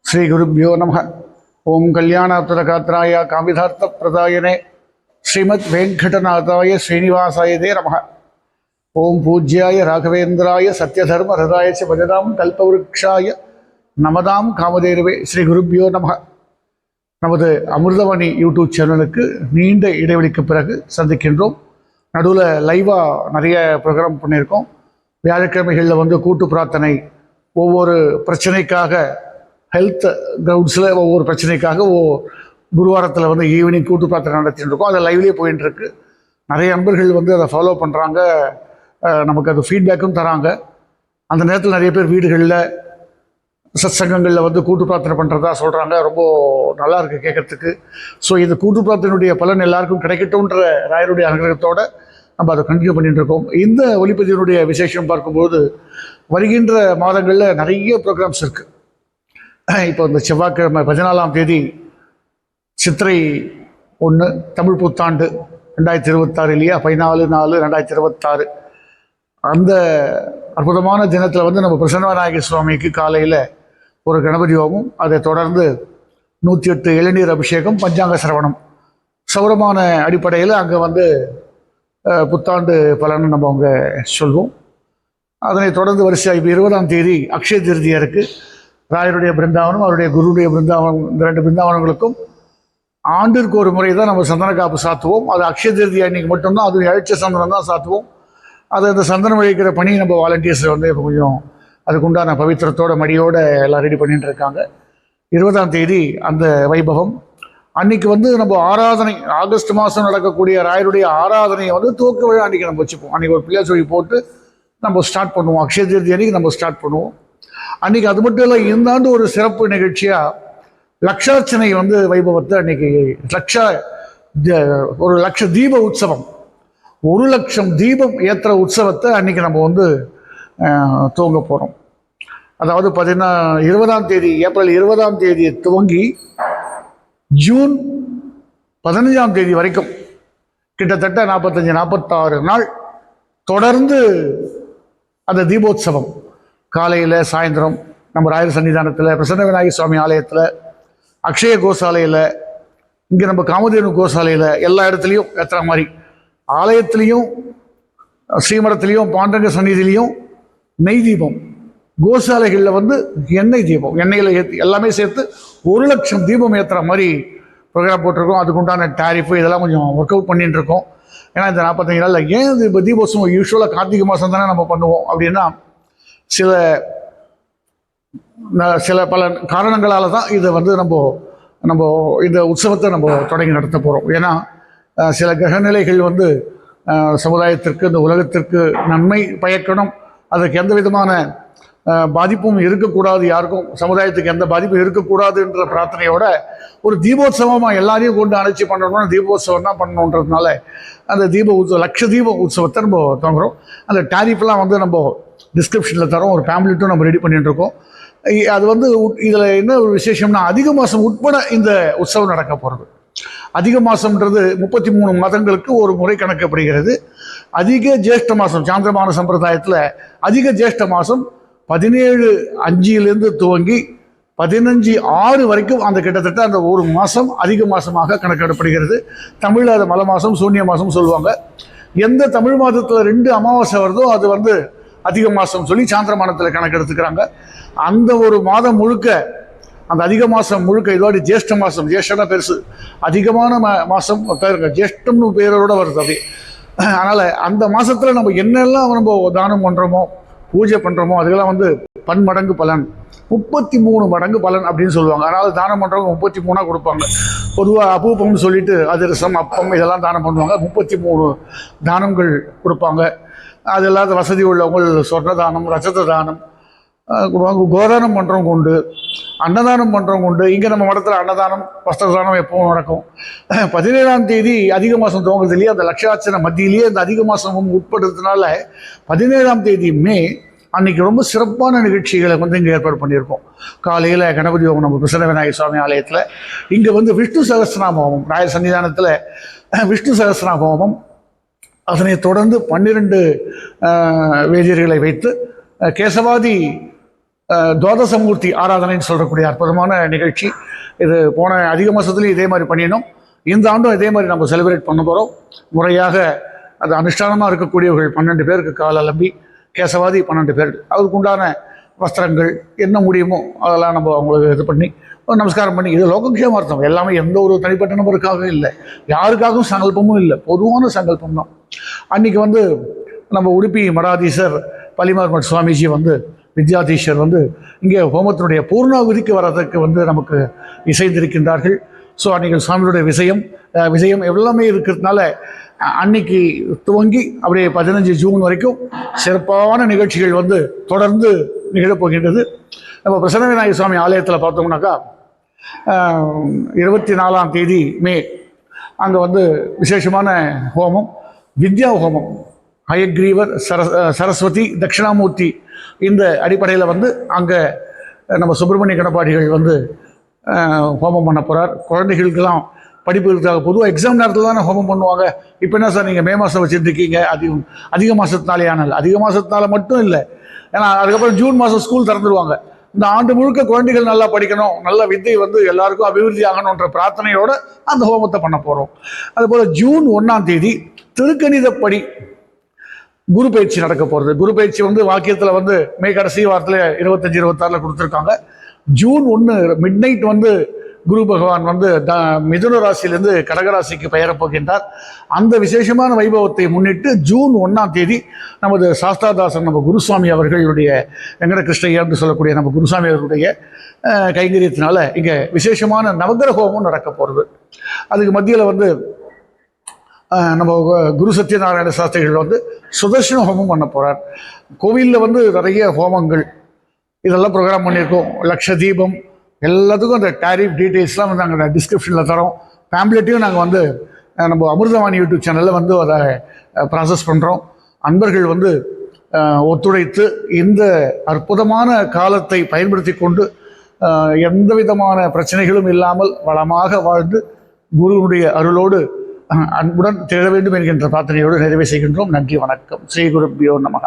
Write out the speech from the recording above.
श्री गुरुभ्यो नमः। ओं कल्याणात्तरगात्राय कामिधार्थप्रदायने श्रीमद् वेंकटनाथाय श्रीनिवासाय ते नमः। ओं पूज्याय राघवेन्द्राय सत्यधर्म हृदाय च भजतां कल्पवृक्षाय नमदां कामधेनुवे श्री गुरुभ्यो नमः। நமது அமிர்தவாணி யூடியூப் சேனலுக்கு நீண்ட இடைவெளிக்கு பிறகு சந்திக்கின்றோம். நடுவில் லைவாக நிறைய ப்ரோக்ராம் பண்ணியிருக்கோம். வியாழக்கிழமைகளில் வந்து கூட்டு பிரார்த்தனை, ஒவ்வொரு பிரச்சனைக்காக ஹெல்த் கிரவுண்ட்ஸில் ஒவ்வொரு பிரச்சனைக்காக குருவாரத்தில் வந்து ஈவினிங் கூட்டு பிரார்த்தனை நடத்திட்டு இருக்கோம். அது லைவ்லேயே போயின்னு இருக்கு. நிறைய நண்பர்கள் வந்து அதை ஃபாலோ பண்ணுறாங்க, நமக்கு அது ஃபீட்பேக்கும் தராங்க. அந்த நேரத்தில் நிறைய பேர் வீடுகளில் சத் சங்கங்களில் வந்து கூட்டு பிரார்த்தனை பண்ணுறதா சொல்கிறாங்க. ரொம்ப நல்லா இருக்குது கேட்குறதுக்கு. ஸோ இது கூட்டு பிரார்த்தனையுடைய பலன் எல்லாருக்கும் கிடைக்கட்டும்ன்ற ராயருடைய அனுகிரகத்தோடு நம்ம அதை கண்டினியூ பண்ணிட்டு இருக்கோம். இந்த ஒளிப்பதிவினுடைய விசேஷம் பார்க்கும்போது வருகின்ற மாதங்களில் நிறைய ப்ரோக்ராம்ஸ் இருக்குது. இப்போ இந்த செவ்வாய்க்கிழமை 14ஆம் தேதி சித்திரை 1 தமிழ் புத்தாண்டு 2026 இல்லையா, 14/4/2026. அந்த அற்புதமான தினத்தில் வந்து நம்ம பிரசன்னநாயகி சுவாமிக்கு காலையில் ஒரு கணபதி ஹோமம், அதை தொடர்ந்து 108 இளநீர் அபிஷேகம், பஞ்சாங்க சிரவணம், சௌரமான அடிப்படையில் அங்கே வந்து புத்தாண்டு பலனை நம்ம அங்கே சொல்வோம். அதனை தொடர்ந்து வரிசையாக இப்போ 20ஆம் தேதி அக்ஷய திருதியாக இருக்குது. ராயருடைய பிருந்தாவனம், அவருடைய குருடைய பிருந்தாவனம், இந்த 2 பிருந்தாவனங்களுக்கும் ஆண்டிற்கு ஒரு முறை தான் நம்ம சந்தன காப்பு சாத்துவோம். அது அக்ஷய திருதி அன்னைக்கு மட்டும்தான், அது எழுச்ச சந்தனம் தான் சாத்துவோம். அது அந்த சந்தனம் வழிக்கிற பணி நம்ம வாலண்டியர்ஸ் வந்து இப்போ கொஞ்சம் அதுக்குண்டான பவித்திரத்தோட மடியோடு எல்லாம் ரெடி பண்ணிட்டு இருக்காங்க. 20ஆம் தேதி அந்த வைபவம் அன்னைக்கு வந்து நம்ம ஆராதனை, ஆகஸ்ட் மாதம் நடக்கக்கூடிய ராயருடைய ஆராதனையை வந்து துவக்க விழா அன்றைக்கி நம்ம வச்சுப்போம். அன்றைக்கி ஒரு பிள்ளையார் சொல்லி போட்டு நம்ம ஸ்டார்ட் பண்ணுவோம். அக்ஷய திருதி அன்றைக்கி நம்ம ஸ்டார்ட் பண்ணுவோம். அன்றைக்கி அது மட்டும் இல்லை, இந்த ஆண்டு ஒரு சிறப்பு நிகழ்ச்சியாக லக்ஷார்ச்சனை வந்து வைபவத்தை அன்றைக்கி ஒரு லட்ச தீப உற்சவம், 1,00,000 தீபம் ஏற்றுற உற்சவத்தை அன்றைக்கி நம்ம வந்து துவங்க போகிறோம். அதாவது பார்த்தீங்கன்னா 20ஆம் தேதி, ஏப்ரல் 20ஆம் தேதி துவங்கி ஜூன் 15ஆம் தேதி வரைக்கும் கிட்டத்தட்ட 45-46 நாள் தொடர்ந்து அந்த தீபோத்சவம். காலையில் சாயந்தரம் நம்ம ராயர் சன்னிதானத்தில், பிரசன்ன விநாயகி சுவாமி ஆலயத்தில், அக்ஷய கோசாலையில், இங்கே நம்ம காமதேனு கோசாலையில், எல்லா இடத்துலையும் ஏற்றுற மாதிரி ஆலயத்திலையும் ஸ்ரீமடத்துலேயும் பாண்டங்க சந்நிதியிலையும் நெய் தீபம், கோசாலைகளில் வந்து எண்ணெய் தீபம், எண்ணெயில் ஏற்றி எல்லாமே சேர்த்து 1,00,000 தீபம் ஏற்றுற மாதிரி ப்ரோக்ராம் போட்டிருக்கோம். அதுக்குண்டான டாரிஃபு இதெல்லாம் கொஞ்சம் ஒர்க் அவுட் பண்ணிட்டு இருக்கோம். ஏன்னா இந்த 45 நாளில் ஏன் இது இப்போ தீபோத்சவம் யூஸ்வலாக கார்த்திகை மாதம் தானே நம்ம பண்ணுவோம் அப்படின்னா, சில பல காரணங்களால் தான் இதை வந்து நம்ம இந்த உற்சவத்தை நம்ம தொடங்கி நடத்த போகிறோம். ஏன்னா சில கிரகநிலைகள் வந்து சமுதாயத்திற்கு, இந்த உலகத்திற்கு நன்மை பயக்கணும், அதுக்கு எந்த விதமான பாதிப்பும் இருக்கக்கூடாது, யாருக்கும் சமுதாயத்துக்கு எந்த பாதிப்பும் இருக்கக்கூடாதுன்ற பிரார்த்தனையோட ஒரு தீபோத்சவமாக எல்லாரையும் கொண்டு அணைச்சி பண்ணணும்னா தீபோத்சவம் தான் பண்ணணுன்றதுனால அந்த லட்ச தீப உற்சவத்தை நம்ம தொடங்குறோம். அந்த டாரிஃப்லாம் வந்து நம்ம டிஸ்கிரிப்ஷனில் தரோம். ஒரு ஃபேமிலிட்டும் நம்ம ரெடி பண்ணிட்டு இருக்கோம். அது வந்து இதில் என்ன ஒரு விசேஷம்னா, அதிக மாதம் உட்பட இந்த உற்சவம் நடக்க போகிறது. அதிக மாதம்ன்றது 33 மாதங்களுக்கு ஒரு முறை கணக்கப்படுகிறது. அதிக ஜேஷ்ட மாதம், சாந்திரமான சம்பிரதாயத்தில் அதிக ஜேஷ்ட மாதம் 17/5 துவங்கி 15/6 வரைக்கும் அந்த கிட்டத்தட்ட அந்த ஒரு மாதம் அதிக மாதமாக கணக்கிடப்படுகிறது. தமிழில் அது மல மாதம், சூன்ய மாதம் சொல்லுவாங்க. எந்த தமிழ் மாதத்தில் 2 அமாவாசை வருதோ அது வந்து அதிக மாதம் சொல்லி சாந்திரமானத்தில் கணக்கெடுத்துக்கிறாங்க. அந்த ஒரு மாதம் முழுக்க, அந்த அதிக மாதம் முழுக்க, இதோட ஜேஷ்ட மாதம், ஜேஷ்டனா பெருசு, அதிகமான மாதம் பேருங்க, ஜேஷ்டம்னு பேரோட வருது அப்படி. அதனால் அந்த மாதத்தில் நம்ம என்னெல்லாம் நம்ம தானம் பண்ணுறோமோ, பூஜை பண்ணுறோமோ, அதுக்கெல்லாம் வந்து பன்மடங்கு பலன், 33 மடங்கு பலன் அப்படின்னு சொல்லுவாங்க. அதனால் தானம் பண்ணுறவங்க 33 கொடுப்பாங்க. பொதுவாக அபூபம்னு சொல்லிட்டு அதிரசம், அப்பம் இதெல்லாம் தானம் பண்ணுவாங்க. 33 தானங்கள் கொடுப்பாங்க. அது இல்லாத வசதி உள்ளவங்க சொர்ண தானம், ரசத தானம் கொடுப்பாங்க. கோதானம் பண்ணுறவங்க உண்டு, அன்னதானம் பண்ணுறவங்க உண்டு. இங்கே நம்ம மடத்தில் அன்னதானம், வஸ்திரதானம் எப்பவும் நடக்கும். 17ஆம் தேதி அதிக மாதம் துவங்குறதுலேயே அந்த லட்சார்ச்சனை மத்தியிலேயே அந்த அதிக மாதமும் உட்படுறதுனால 17ஆம் தேதி மே அன்றைக்கி ரொம்ப சிறப்பான நிகழ்ச்சிகளை வந்து இங்கே ஏற்பாடு பண்ணியிருக்கோம். காலையில் கணபதி ஹோமம் நம்ம பிரசன்ன விநாயகி சுவாமி ஆலயத்தில், இங்கே வந்து விஷ்ணு சகஸ்ரநாம ஹோமம் ராயர் சன்னிதானத்தில் விஷ்ணு சகஸ்ரநாம ஹோமம், அதனை தொடர்ந்து 12 வேதியர்களை வைத்து கேசவாதி துவாதசமூர்த்தி ஆராதனைன்னு சொல்லக்கூடிய அற்புதமான நிகழ்ச்சி. இது போன அதிக மாதத்துலேயும் இதே மாதிரி பண்ணினோம். இந்த ஆண்டும் இதே மாதிரி நம்ம செலிப்ரேட் பண்ண போகிறோம். முறையாக அது அனுஷ்டானமாக இருக்கக்கூடியவர்கள் 12 பேருக்கு கால் அலம்பி, கேசவாதி 12 பேர், அவருக்கு உண்டான வஸ்திரங்கள் என்ன முடியுமோ அதெல்லாம் நம்ம அவங்களுக்கு இது பண்ணி நமஸ்காரம் பண்ணி, இது லோகக்ஷேமார்த்தம். எல்லாமே எந்த ஒரு தனிப்பட்ட நபருக்காக இல்லை, யாருக்காகவும் சங்கல்பமும் இல்லை, பொதுவான சங்கல்பம் தான். அன்றைக்கி வந்து நம்ம உடுப்பி மடாதீசர் பலிமார்மட் சுவாமிஜி வந்து வித்யாதீஷர் வந்து இங்கே ஹோமத்தினுடைய பூர்ணாகுதிக்கு வர்றதுக்கு வந்து நமக்கு இசைந்திருக்கின்றார்கள். ஸோ அன்றைக்கி சுவாமியுடைய விஜயம் எல்லாமே இருக்கிறதுனால அன்னைக்கு துவங்கி அப்படியே 15 ஜூன் வரைக்கும் சிறப்பான நிகழ்ச்சிகள் வந்து தொடர்ந்து நிகழப்போகின்றது. நம்ம பிரசன்ன விநாயகர் சுவாமி ஆலயத்தில் பார்த்தோம்னாக்கா 24ஆம் தேதி மே அங்கே வந்து விசேஷமான ஹோமம், வித்யா ஹோமம், ஹயக்ரீவர், சரஸ்வதி, தட்சிணாமூர்த்தி, இந்த அடிப்படையில் வந்து அங்கே நம்ம சுப்பிரமணிய கணபாடிகள் வந்து ஹோமம் பண்ண போகிறார். குழந்தைகளுக்கெல்லாம் படிப்புகளுக்காக பொதுவாக எக்ஸாம் நேரத்தில் தானே ஹோமம் பண்ணுவாங்க. இப்போ என்ன சார் நீங்கள் மே மாதம் வச்சுருக்கீங்க? அதிக மாதத்தினாலே ஆனால் அதிக மாதத்தினால மட்டும் இல்லை, ஏன்னா அதுக்கப்புறம் ஜூன் மாதம் ஸ்கூல் திறந்துடுவாங்க. இந்த ஆண்டு முழுக்க குழந்தைகள் நல்லா படிக்கணும், நல்ல வித்தை வந்து எல்லாருக்கும் அபிவிருத்தி ஆகணுன்ற பிரார்த்தனையோடு அந்த ஹோமத்தை பண்ண போகிறோம். அதுபோல் ஜூன் 1ஆம் தேதி திருக்கணிதப்படி குரு பயிற்சி நடக்க போகிறது. குரு பயிற்சி வந்து வாக்கியத்தில் வந்து மே கடைசி வாரத்தில் 25-26 கொடுத்துருக்காங்க. ஜூன் 1 மிட் நைட் வந்து குரு பகவான் வந்து மிதுன ராசியிலிருந்து கடகராசிக்கு பெயரப் போகின்றார். அந்த விசேஷமான வைபவத்தை முன்னிட்டு ஜூன் 1ஆம் தேதி நமது சாஸ்தாதாசன் நம்ம குருசுவாமி அவர்களுடைய வெங்கட கிருஷ்ணய்யா என்று சொல்லக்கூடிய நம்ம குருசாமி அவர்களுடைய கைங்கரியத்தினால இங்கே விசேஷமான நவகிரக ஹோமம் நடக்க போகிறது. அதுக்கு மத்தியில் வந்து நம்ம குரு சத்யநாராயண சாஸ்திரிகள் வந்து சுதர்ஷன ஹோமம் பண்ண போகிறார். கோவிலில் வந்து நிறைய ஹோமங்கள் இதெல்லாம் ப்ரோக்ராம் பண்ணியிருக்கோம். லக்ஷ தீபம் எல்லாத்துக்கும் அந்த டேரிஃப் டீட்டெயில்ஸ்லாம் வந்து நாங்கள் டிஸ்கிரிப்ஷனில் தரோம். பேம்ப்ளெட்டையும் நாங்கள் வந்து நம்ம அமிர்தவாணி யூடியூப் சேனலில் வந்து அதை ப்ராசஸ் பண்ணுறோம். அன்பர்கள் வந்து ஒத்துழைத்து இந்த அற்புதமான காலத்தை பயன்படுத்தி கொண்டு எந்த விதமான பிரச்சனைகளும் இல்லாமல் வளமாக வாழ்ந்து குருவுடைய அருளோடு அன்புடன் திகழ வேண்டும் என்கின்ற பிரார்த்தனையோடு நிறைவு செய்கின்றோம். நன்றி, வணக்கம். ஸ்ரீ குருப்யோ நமக.